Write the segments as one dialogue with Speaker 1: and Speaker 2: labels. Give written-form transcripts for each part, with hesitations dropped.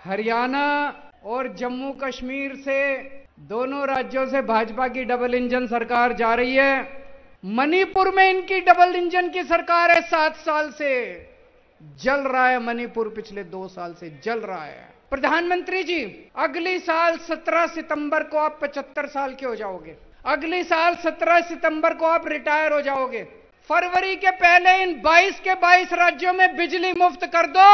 Speaker 1: हरियाणा और जम्मू कश्मीर से दोनों राज्यों से भाजपा की डबल इंजन सरकार जा रही है। मणिपुर में इनकी डबल इंजन की सरकार है। 7 साल से जल रहा है मणिपुर, पिछले 2 साल से जल रहा है। प्रधानमंत्री जी, अगली साल 17 सितंबर को आप 75 साल के हो जाओगे। अगली साल 17 सितंबर को आप रिटायर हो जाओगे। फरवरी के पहले इन 22 के 22 राज्यों में बिजली मुफ्त कर दो।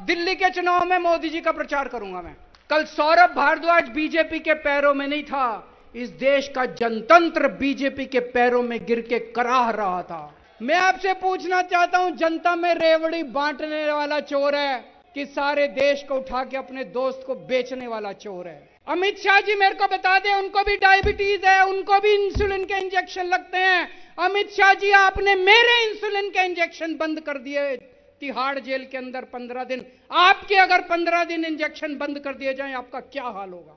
Speaker 1: दिल्ली के चुनाव में मोदी जी का प्रचार करूंगा मैं। कल सौरभ भारद्वाज बीजेपी के पैरों में नहीं था, इस देश का जनतंत्र बीजेपी के पैरों में गिर के कराह रहा था। मैं आपसे पूछना चाहता हूं, जनता में रेवड़ी बांटने वाला चोर है कि सारे देश को उठा के अपने दोस्त को बेचने वाला चोर है? अमित शाह जी मेरे को बता दें, उनको भी डायबिटीज है, उनको भी इंसुलिन के इंजेक्शन लगते हैं। अमित शाह जी, आपने मेरे इंसुलिन के इंजेक्शन बंद कर दिए तिहाड़ जेल के अंदर 15 दिन। आपके अगर 15 दिन इंजेक्शन बंद कर दिए जाएं, आपका क्या हाल होगा?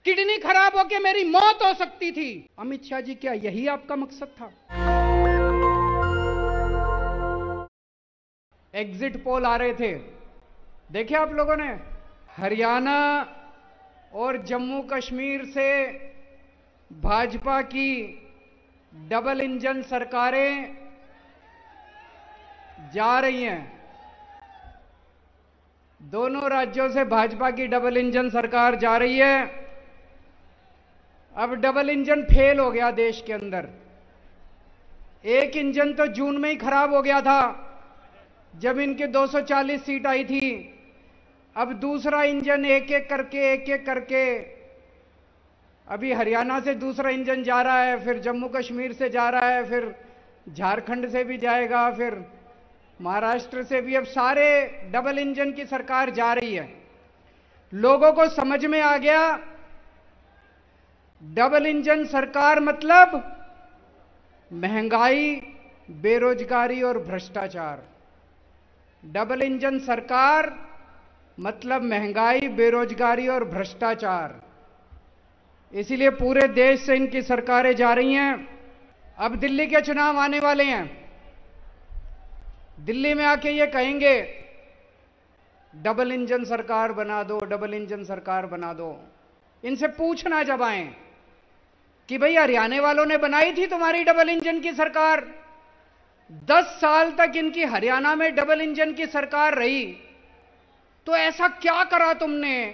Speaker 1: किडनी खराब होकर मेरी मौत हो सकती थी। अमित शाह जी, क्या यही आपका मकसद था? एग्जिट पोल आ रहे थे, देखे आप लोगों ने? हरियाणा और जम्मू कश्मीर से भाजपा की डबल इंजन सरकारें जा रही हैं। दोनों राज्यों से भाजपा की डबल इंजन सरकार जा रही है। अब डबल इंजन फेल हो गया देश के अंदर। एक इंजन तो जून में ही खराब हो गया था जब इनके 240 सीट आई थी। अब दूसरा इंजन एक एक करके अभी हरियाणा से दूसरा इंजन जा रहा है, फिर जम्मू कश्मीर से जा रहा है, फिर झारखंड से भी जाएगा, फिर महाराष्ट्र से भी। अब सारे डबल इंजन की सरकार जा रही है। लोगों को समझ में आ गया, डबल इंजन सरकार मतलब महंगाई, बेरोजगारी और भ्रष्टाचार। डबल इंजन सरकार मतलब महंगाई, बेरोजगारी और भ्रष्टाचार। इसीलिए पूरे देश से इनकी सरकारें जा रही हैं। अब दिल्ली के चुनाव आने वाले हैं। दिल्ली में आके ये कहेंगे डबल इंजन सरकार बना दो, डबल इंजन सरकार बना दो। इनसे पूछना जब आए कि भाई हरियाणा वालों ने बनाई थी तुम्हारी डबल इंजन की सरकार, 10 साल तक इनकी हरियाणा में डबल इंजन की सरकार रही, तो ऐसा क्या करा तुमने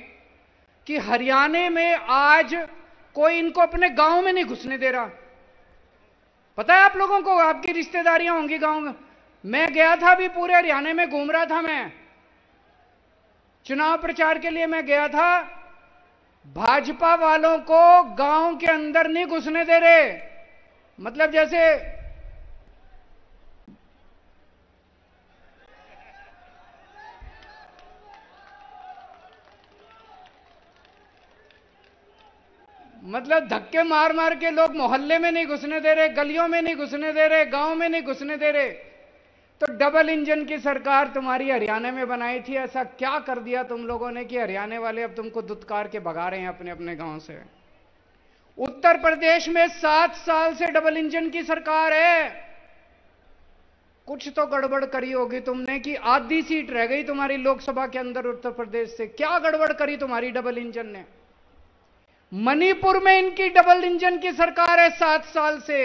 Speaker 1: कि हरियाणा में आज कोई इनको अपने गांव में नहीं घुसने दे रहा? पता है आप लोगों को, आपकी रिश्तेदारियां होंगी गांव में। मैं गया था, अभी पूरे हरियाणा में घूम रहा था मैं, चुनाव प्रचार के लिए मैं गया था। भाजपा वालों को गांव के अंदर नहीं घुसने दे रहे। मतलब जैसे धक्के मार मार के लोग मोहल्ले में नहीं घुसने दे रहे, गलियों में नहीं घुसने दे रहे, गांव में नहीं घुसने दे रहे। तो डबल इंजन की सरकार तुम्हारी हरियाणा में बनाई थी। ऐसा क्या कर दिया तुम लोगों ने कि हरियाणा वाले अब तुमको दुत्कार के भगा रहे हैं अपने अपने गांव से? उत्तर प्रदेश में 7 साल से डबल इंजन की सरकार है। कुछ तो गड़बड़ करी होगी तुमने कि आधी सीट रह गई तुम्हारी लोकसभा के अंदर उत्तर प्रदेश से। क्या गड़बड़ करी तुम्हारी डबल इंजन ने? मणिपुर में इनकी डबल इंजन की सरकार है। 7 साल से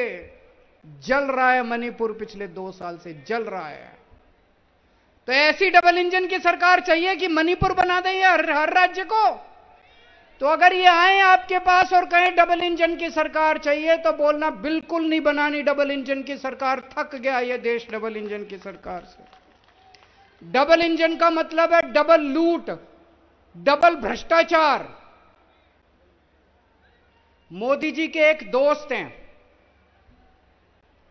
Speaker 1: जल रहा है मणिपुर, पिछले 2 साल से जल रहा है। तो ऐसी डबल इंजन की सरकार चाहिए कि मणिपुर बना दे हर राज्य को? तो अगर ये आए आपके पास और कहें डबल इंजन की सरकार चाहिए, तो बोलना बिल्कुल नहीं बनानी डबल इंजन की सरकार। थक गया ये देश डबल इंजन की सरकार से। डबल इंजन का मतलब है डबल लूट, डबल भ्रष्टाचार। मोदी जी के एक दोस्त हैं,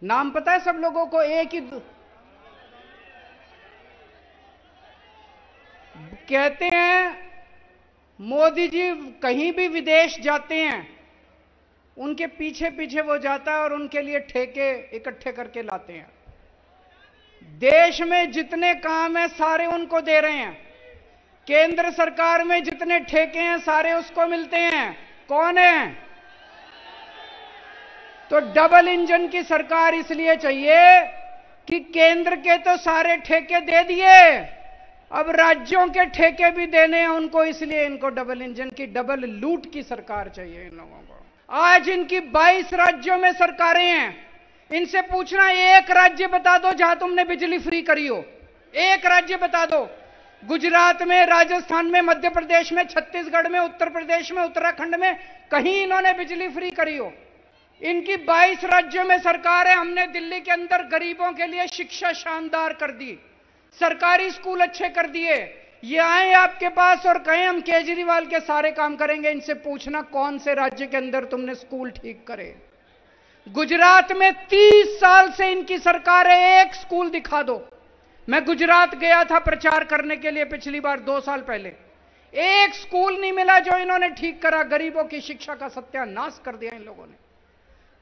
Speaker 1: नाम पता है सब लोगों को? एक ही कहते हैं, मोदी जी कहीं भी विदेश जाते हैं, उनके पीछे पीछे वो जाता है और उनके लिए ठेके इकट्ठे करके लाते हैं। देश में जितने काम हैं सारे उनको दे रहे हैं। केंद्र सरकार में जितने ठेके हैं सारे उसको मिलते हैं। कौन है? तो डबल इंजन की सरकार इसलिए चाहिए कि केंद्र के तो सारे ठेके दे दिए, अब राज्यों के ठेके भी देने हैं उनको, इसलिए इनको डबल इंजन की, डबल लूट की सरकार चाहिए इन लोगों को। आज इनकी 22 राज्यों में सरकारें हैं, इनसे पूछना एक राज्य बता दो जहां तुमने बिजली फ्री करी हो, एक राज्य बता दो। गुजरात में, राजस्थान में, मध्य प्रदेश में, छत्तीसगढ़ में, उत्तर प्रदेश में, उत्तराखंड में कहीं इन्होंने बिजली फ्री करी हो? इनकी 22 राज्यों में सरकार है। हमने दिल्ली के अंदर गरीबों के लिए शिक्षा शानदार कर दी, सरकारी स्कूल अच्छे कर दिए। ये आए आपके पास और कहें हम केजरीवाल के सारे काम करेंगे, इनसे पूछना कौन से राज्य के अंदर तुमने स्कूल ठीक करे? गुजरात में 30 साल से इनकी सरकार है, एक स्कूल दिखा दो। मैं गुजरात गया था प्रचार करने के लिए पिछली बार 2 साल पहले, एक स्कूल नहीं मिला जो इन्होंने ठीक करा। गरीबों की शिक्षा का सत्यानाश कर दिया इन लोगों ने।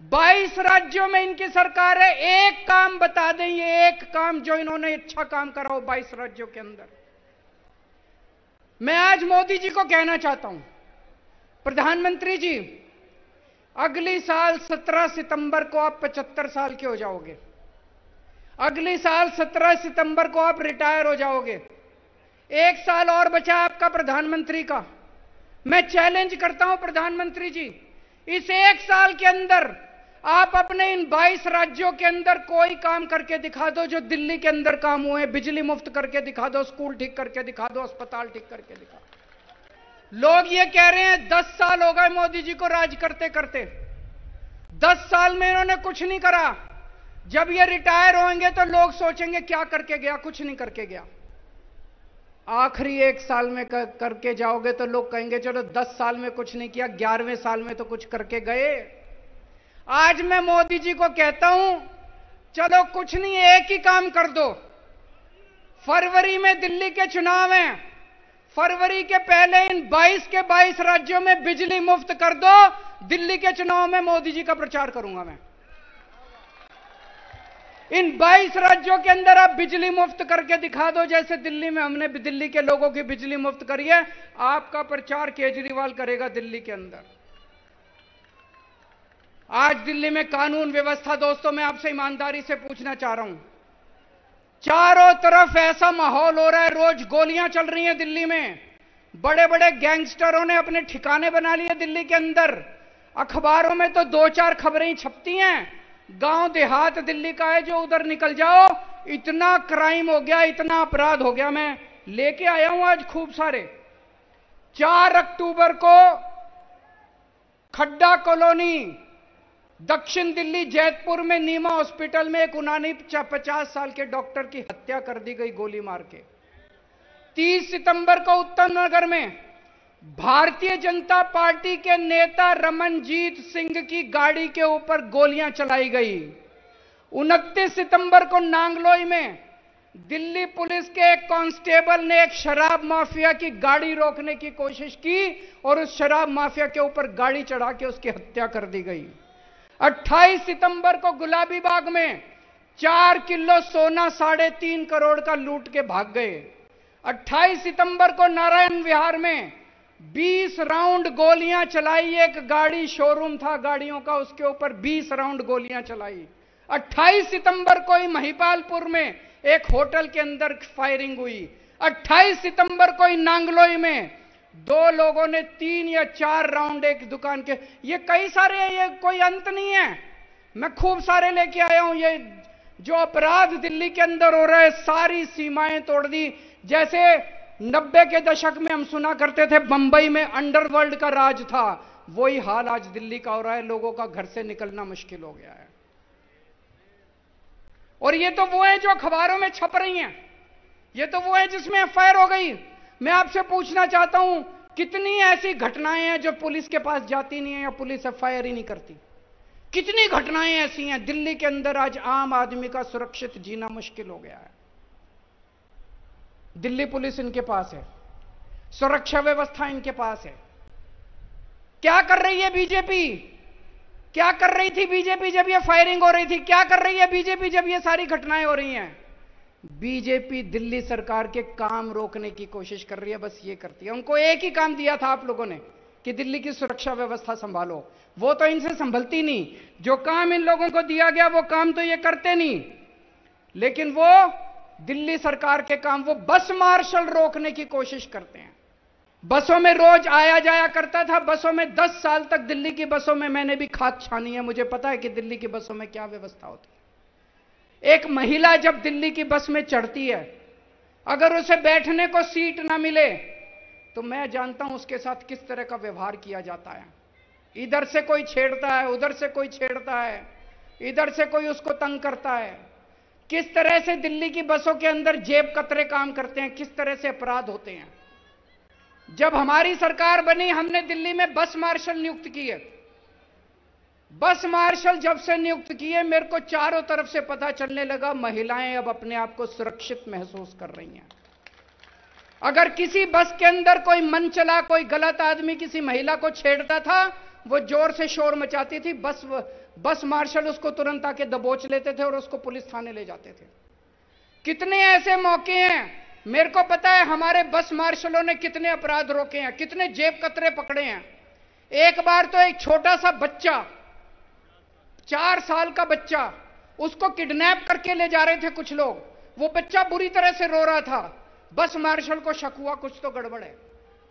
Speaker 1: 22 राज्यों में इनकी सरकार है, एक काम बता दें, ये एक काम जो इन्होंने अच्छा काम करा हो 22 राज्यों के अंदर। मैं आज मोदी जी को कहना चाहता हूं, प्रधानमंत्री जी, अगली साल 17 सितंबर को आप 75 साल के हो जाओगे। अगली साल 17 सितंबर को आप रिटायर हो जाओगे। 1 साल और बचा आपका प्रधानमंत्री का। मैं चैलेंज करता हूं प्रधानमंत्री जी, इस 1 साल के अंदर आप अपने इन 22 राज्यों के अंदर कोई काम करके दिखा दो जो दिल्ली के अंदर काम हुए। बिजली मुफ्त करके दिखा दो, स्कूल ठीक करके दिखा दो, अस्पताल ठीक करके दिखा दो। लोग ये कह रहे हैं 10 साल हो गए मोदी जी को राज करते करते, 10 साल में इन्होंने कुछ नहीं करा। जब ये रिटायर होंगे तो लोग सोचेंगे क्या करके गया, कुछ नहीं करके गया। आखिरी 1 साल में करके जाओगे तो लोग कहेंगे चलो 10 साल में कुछ नहीं किया, 11वें साल में तो कुछ करके गए। आज मैं मोदी जी को कहता हूं, चलो कुछ नहीं, एक ही काम कर दो। फरवरी में दिल्ली के चुनाव हैं, फरवरी के पहले इन 22 के 22 राज्यों में बिजली मुफ्त कर दो। दिल्ली के चुनाव में मोदी जी का प्रचार करूंगा मैं। इन 22 राज्यों के अंदर आप बिजली मुफ्त करके दिखा दो, जैसे दिल्ली में हमने दिल्ली के लोगों की बिजली मुफ्त करी है। आपका प्रचार केजरीवाल करेगा दिल्ली के अंदर। आज दिल्ली में कानून व्यवस्था, दोस्तों मैं आपसे ईमानदारी से पूछना चाह रहा हूं, चारों तरफ ऐसा माहौल हो रहा है, रोज गोलियां चल रही हैं दिल्ली में। बड़े बड़े गैंगस्टरों ने अपने ठिकाने बना लिए दिल्ली के अंदर। अखबारों में तो 2-4 खबरें ही छपती हैं। गांव देहात दिल्ली का है, जो उधर निकल जाओ इतना क्राइम हो गया, इतना अपराध हो गया। मैं लेके आया हूं आज खूब सारे। 4 अक्टूबर को खड्डा कॉलोनी, दक्षिण दिल्ली जैतपुर में नीमा हॉस्पिटल में एक 49 साल के डॉक्टर की हत्या कर दी गई गोली मार के। 30 सितंबर को उत्तम नगर में भारतीय जनता पार्टी के नेता रमनजीत सिंह की गाड़ी के ऊपर गोलियां चलाई गई। 29 सितंबर को नांगलोई में दिल्ली पुलिस के एक कांस्टेबल ने एक शराब माफिया की गाड़ी रोकने की कोशिश की और उस शराब माफिया के ऊपर गाड़ी चढ़ा के उसकी हत्या कर दी गई। 28 सितंबर को गुलाबी बाग में 4 किलो सोना 3.5 करोड़ का लूट के भाग गए। 28 सितंबर को नारायण विहार में 20 राउंड गोलियां चलाई। एक गाड़ी, शोरूम था गाड़ियों का, उसके ऊपर 20 राउंड गोलियां चलाई। 28 सितंबर को ही महिपालपुर में एक होटल के अंदर फायरिंग हुई। 28 सितंबर को ही नांगलोई में 2 लोगों ने 3 या 4 राउंड एक दुकान के, ये कई सारे हैं, ये कोई अंत नहीं है। मैं खूब सारे लेके आया हूं। ये जो अपराध दिल्ली के अंदर हो रहा है, सारी सीमाएं तोड़ दी। जैसे 90 के दशक में हम सुना करते थे बंबई में अंडरवर्ल्ड का राज था, वही हाल आज दिल्ली का हो रहा है। लोगों का घर से निकलना मुश्किल हो गया है। और ये तो वो है जो अखबारों में छप रही हैं, ये तो वो है जिसमें एफआईआर हो गई। मैं आपसे पूछना चाहता हूं, कितनी ऐसी घटनाएं हैं जो पुलिस के पास जाती नहीं है या पुलिस एफआईआर ही नहीं करती? कितनी घटनाएं ऐसी हैं दिल्ली के अंदर? आज आम आदमी का सुरक्षित जीना मुश्किल हो गया है। दिल्ली पुलिस इनके पास है, सुरक्षा व्यवस्था इनके पास है। क्या कर रही है बीजेपी? क्या कर रही थी बीजेपी जब ये फायरिंग हो रही थी? क्या कर रही है बीजेपी जब ये सारी घटनाएं हो रही हैं? बीजेपी दिल्ली सरकार के काम रोकने की कोशिश कर रही है, बस ये करती है। उनको एक ही काम दिया था आप लोगों ने कि दिल्ली की सुरक्षा व्यवस्था संभालो, वो तो इनसे संभलती नहीं। जो काम इन लोगों को दिया गया वो काम तो ये करते नहीं, लेकिन वो दिल्ली सरकार के काम, वो बस मार्शल रोकने की कोशिश करते हैं। बसों में रोज आया जाया करता था, बसों में 10 साल तक दिल्ली की बसों में मैंने भी खाक छानी है, मुझे पता है कि दिल्ली की बसों में क्या व्यवस्था होती है। एक महिला जब दिल्ली की बस में चढ़ती है, अगर उसे बैठने को सीट ना मिले तो मैं जानता हूं उसके साथ किस तरह का व्यवहार किया जाता है। इधर से कोई छेड़ता है, उधर से कोई छेड़ता है, इधर से कोई उसको तंग करता है। किस तरह से दिल्ली की बसों के अंदर जेब कतरे काम करते हैं, किस तरह से अपराध होते हैं। जब हमारी सरकार बनी, हमने दिल्ली में बस मार्शल नियुक्त किए। बस मार्शल जब से नियुक्त किए, मेरे को चारों तरफ से पता चलने लगा महिलाएं अब अपने आप को सुरक्षित महसूस कर रही हैं। अगर किसी बस के अंदर कोई मन चला, कोई गलत आदमी किसी महिला को छेड़ता था, वो जोर से शोर मचाती थी, बस मार्शल उसको तुरंत आके दबोच लेते थे और उसको पुलिस थाने ले जाते थे। कितने ऐसे मौके हैं, मेरे को पता है हमारे बस मार्शलों ने कितने अपराध रोके हैं, कितने जेब कतरे पकड़े हैं। एक बार तो एक छोटा सा बच्चा, 4 साल का बच्चा, उसको किडनैप करके ले जा रहे थे कुछ लोग। वो बच्चा बुरी तरह से रो रहा था। बस मार्शल को शक हुआ कुछ तो गड़बड़ है।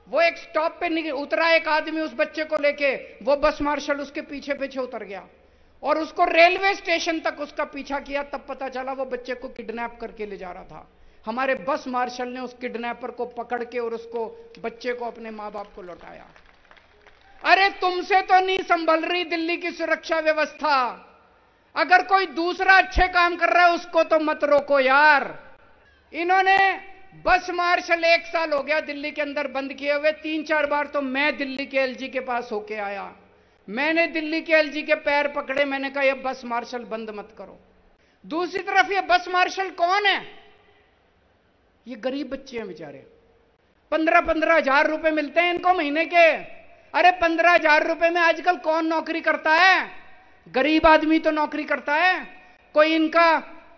Speaker 1: वो एक स्टॉप पे उतरा, एक आदमी उस बच्चे को लेके, वो बस मार्शल उसके पीछे पीछे उतर गया और उसको रेलवे स्टेशन तक उसका पीछा किया। तब पता चला वो बच्चे को किडनैप करके ले जा रहा था। हमारे बस मार्शल ने उस किडनैपर को पकड़ के और उसको, बच्चे को, अपने मां बाप को लौटाया। अरे तुमसे तो नहीं संभल रही दिल्ली की सुरक्षा व्यवस्था। अगर कोई दूसरा अच्छे काम कर रहा है उसको तो मत रोको यार। इन्होंने बस मार्शल 1 साल हो गया दिल्ली के अंदर बंद किए हुए। 3-4 बार तो मैं दिल्ली के एलजी के पास होके आया। मैंने दिल्ली के एलजी के पैर पकड़े, मैंने कहा ये बस मार्शल बंद मत करो। दूसरी तरफ ये बस मार्शल कौन है? ये गरीब बच्चे हैं बेचारे। 15-15 हजार रुपए मिलते हैं इनको महीने के। अरे 15 हजार रुपए में आजकल कौन नौकरी करता है? गरीब आदमी तो नौकरी करता है। कोई इनका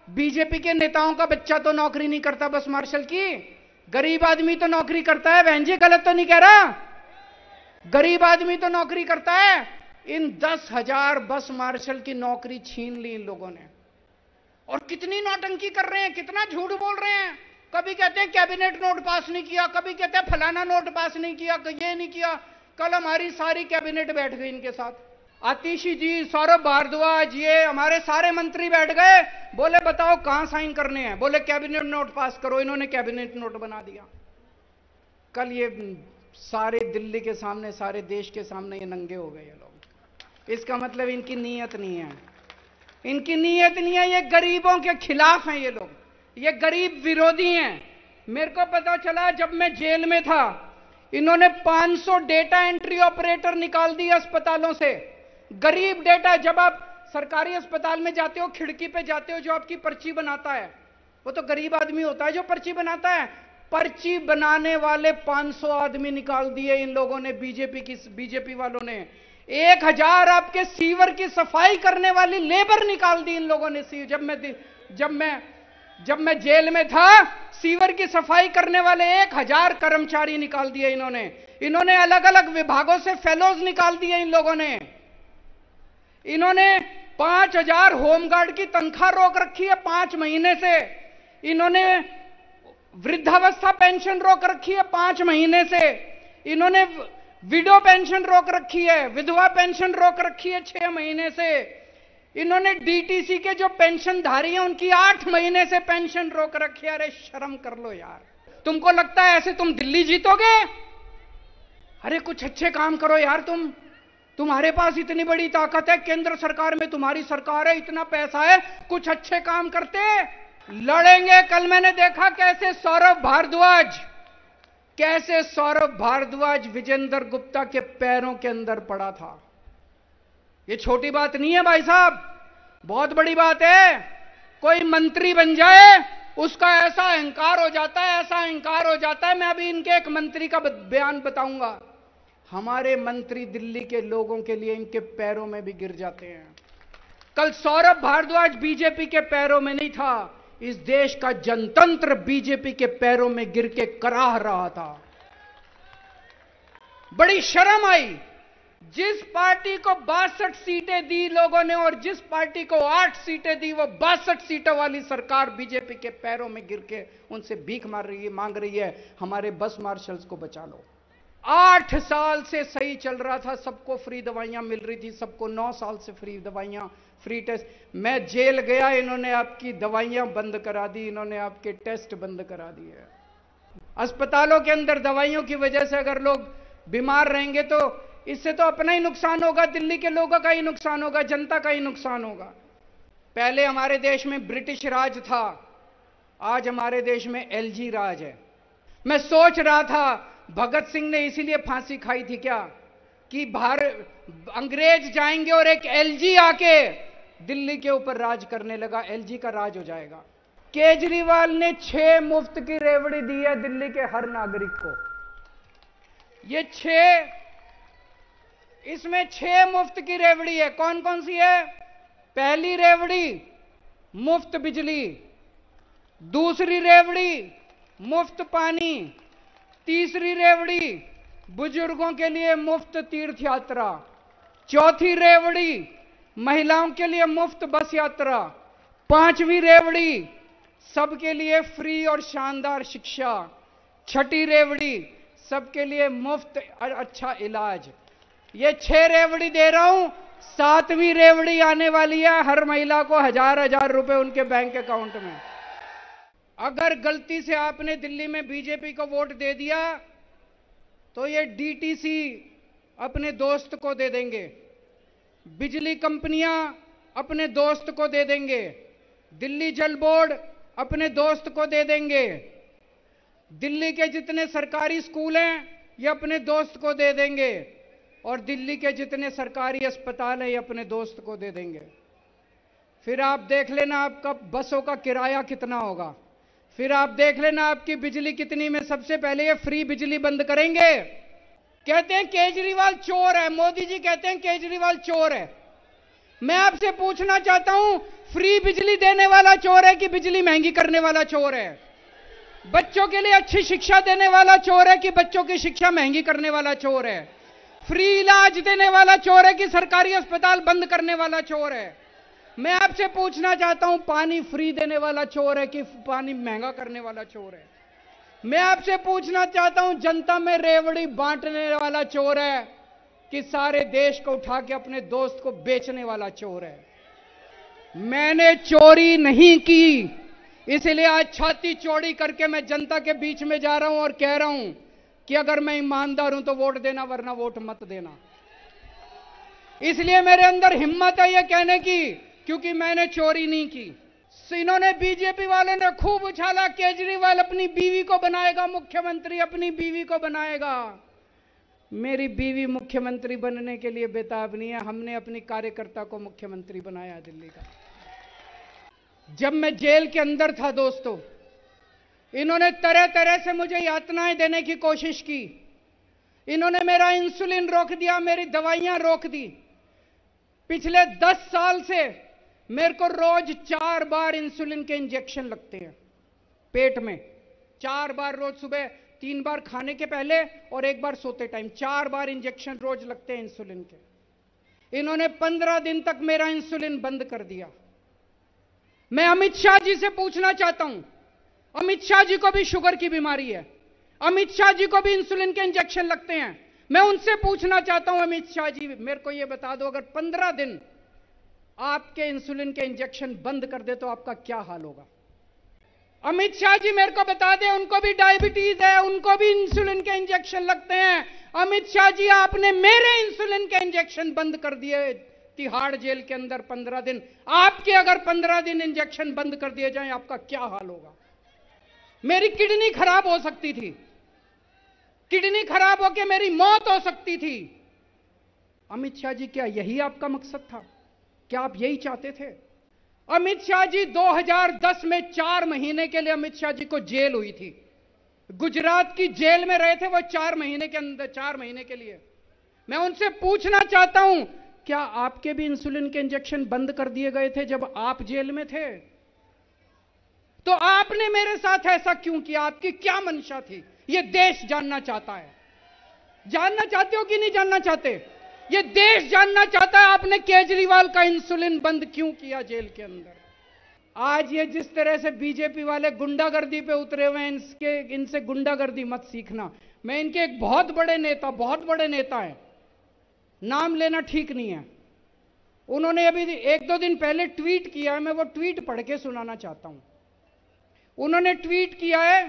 Speaker 1: बीजेपी के नेताओं का बच्चा तो नौकरी नहीं करता बस मार्शल की। गरीब आदमी तो नौकरी करता है। बहन जी गलत तो नहीं कह रहा? गरीब आदमी तो नौकरी करता है। इन 10,000 बस मार्शल की नौकरी छीन ली इन लोगों ने। और कितनी नौटंकी कर रहे हैं, कितना झूठ बोल रहे हैं। कभी कहते हैं कैबिनेट नोट पास नहीं किया, कभी कहते हैं फलाना नोट पास नहीं किया, ये नहीं किया। कल हमारी सारी कैबिनेट बैठ गई इनके साथ। आतिशी जी, सौरभ भारद्वाज, ये हमारे सारे मंत्री बैठ गए। बोले बताओ कहां साइन करने हैं? बोले कैबिनेट नोट पास करो। इन्होंने कैबिनेट नोट बना दिया। कल ये सारे दिल्ली के सामने, सारे देश के सामने ये नंगे हो गए ये लोग। इसका मतलब इनकी नीयत नहीं है, इनकी नीयत नहीं है। ये गरीबों के खिलाफ हैं ये लोग, ये गरीब विरोधी हैं। मेरे को पता चला जब मैं जेल में था, इन्होंने 500 डेटा एंट्री ऑपरेटर निकाल दिए अस्पतालों से। गरीब डेटा, जब आप सरकारी अस्पताल में जाते हो, खिड़की पे जाते हो, जो आपकी पर्ची बनाता है वो तो गरीब आदमी होता है जो पर्ची बनाता है। पर्ची बनाने वाले 500 आदमी निकाल दिए इन लोगों ने, बीजेपी वालों ने। 1000 आपके सीवर की सफाई करने वाली लेबर निकाल दी इन लोगों ने। जब मैं जेल में था, सीवर की सफाई करने वाले 1000 कर्मचारी निकाल दिए इन्होंने। इन्होंने अलग अलग विभागों से फेलोज निकाल दिए इन लोगों ने। इन्होंने 5000 होमगार्ड की तनख्वाह रोक रखी है 5 महीने से। इन्होंने वृद्धावस्था पेंशन रोक रखी है 5 महीने से। इन्होंने विडो पेंशन रोक रखी है, विधवा पेंशन रोक रखी है 6 महीने से। इन्होंने डीटीसी के जो पेंशनधारी हैं उनकी 8 महीने से पेंशन रोक रखी है। अरे शर्म कर लो यार। तुमको लगता है ऐसे तुम दिल्ली जीतोगे? अरे कुछ अच्छे काम करो यार। तुम्हारे पास इतनी बड़ी ताकत है, केंद्र सरकार में तुम्हारी सरकार है, इतना पैसा है, कुछ अच्छे काम करते। लड़ेंगे। कल मैंने देखा कैसे सौरभ भारद्वाज विजेंद्र गुप्ता के पैरों के अंदर पड़ा था। ये छोटी बात नहीं है भाई साहब, बहुत बड़ी बात है। कोई मंत्री बन जाए उसका ऐसा अहंकार हो जाता है, ऐसा अहंकार हो जाता है। मैं अभी इनके एक मंत्री का बयान बताऊंगा। हमारे मंत्री दिल्ली के लोगों के लिए इनके पैरों में भी गिर जाते हैं। कल सौरभ भारद्वाज बीजेपी के पैरों में नहीं था, इस देश का जनतंत्र बीजेपी के पैरों में गिर के कराह रहा था। बड़ी शर्म आई। जिस पार्टी को 62 सीटें दी लोगों ने और जिस पार्टी को 8 सीटें दी, वो 62 सीटों वाली सरकार बीजेपी के पैरों में गिर के उनसे भीख मांग रही है, हमारे बस मार्शल्स को बचा लो। 8 साल से सही चल रहा था, सबको फ्री दवाइयां मिल रही थी, सबको 9 साल से फ्री दवाइयां, फ्री टेस्ट। मैं जेल गया, इन्होंने आपकी दवाइयां बंद करा दी, इन्होंने आपके टेस्ट बंद करा दिए। अस्पतालों के अंदर दवाइयों की वजह से अगर लोग बीमार रहेंगे तो इससे तो अपना ही नुकसान होगा, दिल्ली के लोगों का ही नुकसान होगा, जनता का ही नुकसान होगा। पहले हमारे देश में ब्रिटिश राज था, आज हमारे देश में एलजी राज है। मैं सोच रहा था भगत सिंह ने इसीलिए फांसी खाई थी क्या, कि अंग्रेज जाएंगे और एक एलजी आके दिल्ली के ऊपर राज करने लगा, एलजी का राज हो जाएगा। केजरीवाल ने 6 मुफ्त की रेवड़ी दी है दिल्ली के हर नागरिक को। ये 6, इसमें 6 मुफ्त की रेवड़ी है। कौन कौन सी है? पहली रेवड़ी मुफ्त बिजली, दूसरी रेवड़ी मुफ्त पानी, तीसरी रेवड़ी बुजुर्गों के लिए मुफ्त तीर्थ यात्रा, चौथी रेवड़ी महिलाओं के लिए मुफ्त बस यात्रा, 5वीं रेवड़ी सबके लिए फ्री और शानदार शिक्षा, छठी रेवड़ी सबके लिए मुफ्त अच्छा इलाज। ये 6 रेवड़ी दे रहा हूं, 7वीं रेवड़ी आने वाली है, हर महिला को 1000-1000 रुपए उनके बैंक अकाउंट में। अगर गलती से आपने दिल्ली में बीजेपी को वोट दे दिया तो ये डीटीसी अपने दोस्त को दे देंगे, बिजली कंपनियां अपने दोस्त को दे देंगे, दिल्ली जल बोर्ड अपने दोस्त को दे देंगे, दिल्ली के जितने सरकारी स्कूल हैं ये अपने दोस्त को दे देंगे, और दिल्ली के जितने सरकारी अस्पताल हैं ये अपने दोस्त को दे देंगे। फिर आप देख लेना आपका बसों का किराया कितना होगा, फिर आप देख लेना आपकी बिजली कितनी में। सबसे पहले ये फ्री बिजली बंद करेंगे। कहते हैं केजरीवाल चोर है, मोदी जी कहते हैं केजरीवाल चोर है। मैं आपसे पूछना चाहता हूं, फ्री बिजली देने वाला चोर है कि बिजली महंगी करने वाला चोर है? बच्चों के लिए अच्छी शिक्षा देने वाला चोर है कि बच्चों की शिक्षा महंगी करने वाला चोर है? फ्री इलाज देने वाला चोर है कि सरकारी अस्पताल बंद करने वाला चोर है? मैं आपसे पूछना चाहता हूं, पानी फ्री देने वाला चोर है कि पानी महंगा करने वाला चोर है? मैं आपसे पूछना चाहता हूं, जनता में रेवड़ी बांटने वाला चोर है कि सारे देश को उठा के अपने दोस्त को बेचने वाला चोर है? मैंने चोरी नहीं की, इसलिए आज छाती चौड़ी करके मैं जनता के बीच में जा रहा हूं और कह रहा हूं कि अगर मैं ईमानदार हूं तो वोट देना, वरना वोट मत देना। इसलिए मेरे अंदर हिम्मत है यह कहने की, क्योंकि मैंने चोरी नहीं की। इन्होंने बीजेपी वालों ने खूब उछाला, केजरीवाल अपनी बीवी को बनाएगा मुख्यमंत्री, अपनी बीवी को बनाएगा। मेरी बीवी मुख्यमंत्री बनने के लिए बेताब नहीं है, हमने अपनी कार्यकर्ता को मुख्यमंत्री बनाया दिल्ली का। जब मैं जेल के अंदर था दोस्तों, इन्होंने तरह तरह से मुझे यातनाएं देने की कोशिश की। इन्होंने मेरा इंसुलिन रोक दिया, मेरी दवाइयां रोक दी। पिछले 10 साल से मेरे को रोज 4 बार इंसुलिन के इंजेक्शन लगते हैं पेट में। 4 बार रोज, सुबह 3 बार खाने के पहले और 1 बार सोते टाइम, 4 बार इंजेक्शन रोज लगते हैं इंसुलिन के। इन्होंने 15 दिन तक मेरा इंसुलिन बंद कर दिया। मैं अमित शाह जी से पूछना चाहता हूं, अमित शाह जी को भी शुगर की बीमारी है, अमित शाह जी को भी इंसुलिन के इंजेक्शन लगते हैं। मैं उनसे पूछना चाहता हूं, अमित शाह जी मेरे को यह बता दो, अगर 15 दिन आपके इंसुलिन के इंजेक्शन बंद कर दे तो आपका क्या हाल होगा? अमित शाह जी मेरे को बता दें, उनको भी डायबिटीज है, उनको भी इंसुलिन के इंजेक्शन लगते हैं। अमित शाह जी आपने मेरे इंसुलिन के इंजेक्शन बंद कर दिए तिहाड़ जेल के अंदर 15 दिन। आपके अगर 15 दिन इंजेक्शन बंद कर दिए जाएं, आपका क्या हाल होगा? मेरी किडनी खराब हो सकती थी, किडनी खराब होकर मेरी मौत हो सकती थी। अमित शाह जी क्या यही आपका मकसद था? क्या आप यही चाहते थे? अमित शाह जी 2010 में 4 महीने के लिए अमित शाह जी को जेल हुई थी। गुजरात की जेल में रहे थे वो 4 महीने के अंदर, 4 महीने के लिए। मैं उनसे पूछना चाहता हूं, क्या आपके भी इंसुलिन के इंजेक्शन बंद कर दिए गए थे जब आप जेल में थे? तो आपने मेरे साथ ऐसा क्यों किया? आपकी क्या मंशा थी? यह देश जानना चाहता है। जानना चाहते हो कि नहीं जानना चाहते? ये देश जानना चाहता है आपने केजरीवाल का इंसुलिन बंद क्यों किया जेल के अंदर। आज ये जिस तरह से बीजेपी वाले गुंडागर्दी पे उतरे हुए हैं, इनसे गुंडागर्दी मत सीखना। मैं इनके एक बहुत बड़े नेता हैं, नाम लेना ठीक नहीं है, उन्होंने अभी 1-2 दिन पहले ट्वीट किया है, मैं वो ट्वीट पढ़ के सुनाना चाहता हूं। उन्होंने ट्वीट किया है,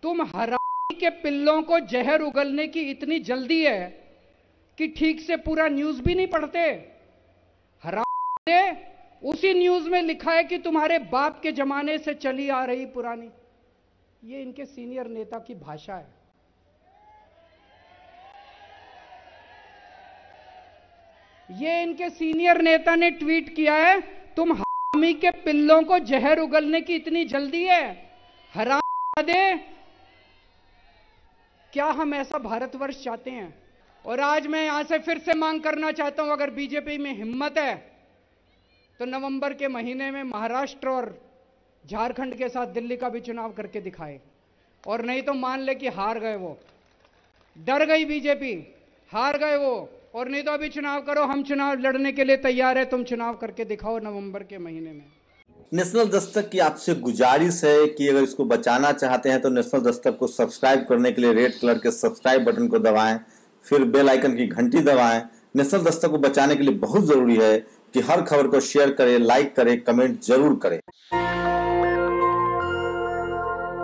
Speaker 1: तुम हरामी के पिल्लों को जहर उगलने की इतनी जल्दी है कि ठीक से पूरा न्यूज भी नहीं पढ़ते। हरामी ने उसी न्यूज में लिखा है कि तुम्हारे बाप के जमाने से चली आ रही पुरानी। ये इनके सीनियर नेता की भाषा है। ये इनके सीनियर नेता ने ट्वीट किया है, तुम हरामी के पिल्लों को जहर उगलने की इतनी जल्दी है। हरामदे, क्या हम ऐसा भारतवर्ष चाहते हैं? और आज मैं यहां से फिर से मांग करना चाहता हूं, अगर बीजेपी में हिम्मत है तो नवंबर के महीने में महाराष्ट्र और झारखंड के साथ दिल्ली का भी चुनाव करके दिखाए, और नहीं तो मान ले कि हार गए वो, डर गई बीजेपी, हार गए वो, और नहीं तो अभी चुनाव करो, हम चुनाव लड़ने के लिए तैयार है, तुम चुनाव करके दिखाओ नवंबर के महीने में।
Speaker 2: नेशनल दस्तक की आपसे गुजारिश है कि अगर इसको बचाना चाहते हैं तो नेशनल दस्तक को सब्सक्राइब करने के लिए रेड कलर के सब्सक्राइब बटन को दबाएं, फिर बेल आइकन की घंटी दबाएं। नेशनल दस्तक को बचाने के लिए बहुत जरूरी है कि हर खबर को शेयर करें, लाइक करें, कमेंट जरूर करें।